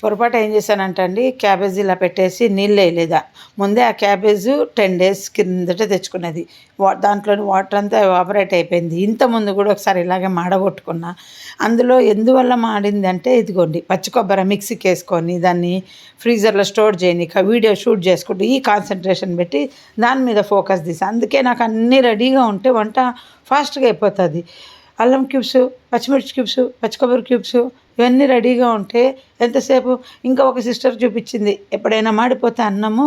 పొరపాటు ఏం చేశానంటే అండి, క్యాబేజీ ఇలా పెట్టేసి నీళ్ళు వేయలేదా. ముందే ఆ క్యాబేజు 10 డేస్ కిందట తెచ్చుకున్నది. దాంట్లోని వాటర్ అంతా ఎవాపరేట్ అయిపోయింది. ఇంతకుముందు కూడా ఒకసారి ఇలాగే మాడగొట్టుకున్నా. అందులో ఎందువల్ల మాడిందంటే ఇదిగోండి, పచ్చి కొబ్బరి మిక్సీకి వేసుకొని దాన్ని ఫ్రీజర్లో స్టోర్ చేయనీక వీడియో షూట్ చేసుకుంటూ ఈ కాన్సన్ట్రేషన్ పెట్టి దాని మీద ఫోకస్ తీసా. అందుకే నాకు అన్నీ రెడీగా ఉంటే వంట ఫాస్ట్గా అయిపోతుంది. అల్లం క్యూబ్స్, పచ్చిమిర్చి క్యూబ్స్, పచ్చి కొబ్బరి క్యూబ్స్ ఇవన్నీ రెడీగా ఉంటే ఎంతసేపు. ఇంకా ఒక సిస్టర్ చూపించింది, ఎప్పుడైనా మాడిపోతే అన్నము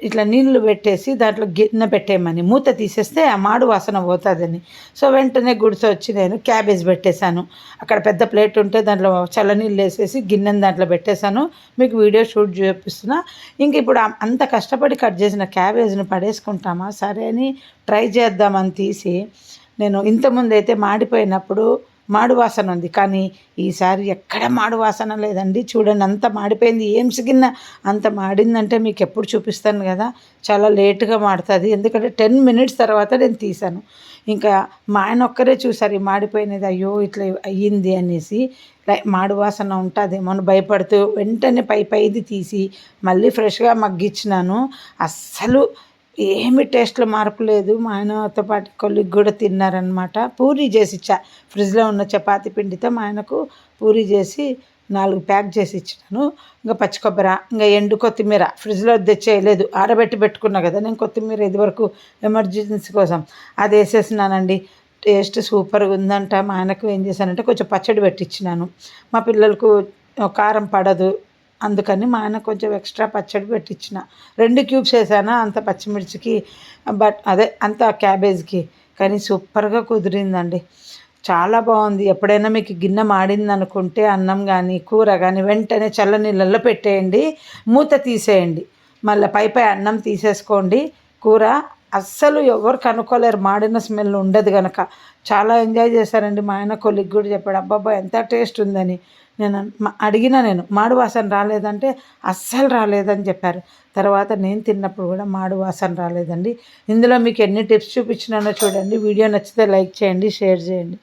ఇట్లా నీళ్లు పెట్టేసి దాంట్లో గిన్నె పెట్టేయమని, మూత తీసేస్తే ఆ మాడు వాసన పోతుందని. సో వెంటనే గుర్తొచ్చి నేను క్యాబేజ్ పెట్టేశాను. అక్కడ పెద్ద ప్లేట్ ఉంటే దాంట్లో చల్లనీళ్ళు వేసేసి గిన్నెని దాంట్లో పెట్టేశాను. మీకు వీడియో షూట్ చూపిస్తున్నా. ఇంక ఇప్పుడు అంత కష్టపడి కట్ చేసిన క్యాబేజ్ని పడేసుకుంటామా, సరే అని ట్రై చేద్దామని తీసి, నేను ఇంతకుముందు అయితే మాడిపోయినప్పుడు మాడు వాసన ఉంది, కానీ ఈసారి ఎక్కడ మాడు వాసన లేదండి. చూడండి అంత మాడిపోయింది. ఏం సిగిన్న అంత మాడిందంటే మీకు ఎప్పుడు చూపిస్తాను కదా, చాలా లేటుగా మాడుతుంది. ఎందుకంటే 10 మినిట్స్ తర్వాత నేను తీశాను. ఇంకా మా ఆయన ఒక్కరే చూసారు ఈ మాడిపోయినది, అయ్యో ఇట్లా అయ్యింది అనేసి. మాడు వాసన ఉంటుందేమో అని భయపడుతూ వెంటనే పైది తీసి మళ్ళీ ఫ్రెష్గా మగ్గించినాను. అస్సలు ఏమి టేస్ట్లో మార్పు లేదు. మా ఆయనతో పాటు కొలిగ్ కూడా తిన్నారనమాట. పూరీ చేసి ఇచ్చా, ఫ్రిడ్జ్లో ఉన్న చపాతీ పిండితో మా ఆయనకు పూరీ చేసి 4 ప్యాక్ చేసి ఇచ్చినాను. ఇంకా పచ్చి కొబ్బరి, ఇంకా ఎండు కొత్తిమీర ఫ్రిడ్జ్లో తెచ్చేయలేదు, ఆరబెట్టి పెట్టుకున్నా కదా నేను కొత్తిమీర ఇదివరకు ఎమర్జెన్సీ కోసం, అది వేసేసినానండి. టేస్ట్ సూపర్గా ఉందంట. మా ఆయనకు ఏం చేశానంటే కొంచెం పచ్చడి పెట్టించినాను. మా పిల్లలకు కారం పడదు, అందుకని మా ఆయన కొంచెం ఎక్స్ట్రా పచ్చడి పెట్టించిన. 2 క్యూబ్స్ వేసానా అంత పచ్చిమిర్చికి, అంత క్యాబేజ్కి, కానీ సూపర్గా కుదిరిందండి. చాలా బాగుంది. ఎప్పుడైనా మీకు గిన్నె మాడింది అనుకుంటే అన్నం కానీ కూర కానీ వెంటనే చల్లనీళ్ళల్లో పెట్టేయండి, మూత తీసేయండి, మళ్ళీ పై అన్నం తీసేసుకోండి. కూర అస్సలు ఎవరు కనుక్కోలేరు, మాడిన స్మెల్ ఉండదు కనుక. చాలా ఎంజాయ్ చేశారండి. మా ఆయన కొలిగ్ కూడా చెప్పాడు, అబ్బాబ్బా ఎంత టేస్ట్ ఉందని. నేను నేను మాడు వాసన రాలేదంటే అస్సలు రాలేదని చెప్పారు. తర్వాత నేను తిన్నప్పుడు కూడా మాడు వాసన రాలేదండి. ఇందులో మీకు ఎన్ని టిప్స్ చూపించినానో చూడండి. వీడియో నచ్చితే లైక్ చేయండి, షేర్ చేయండి.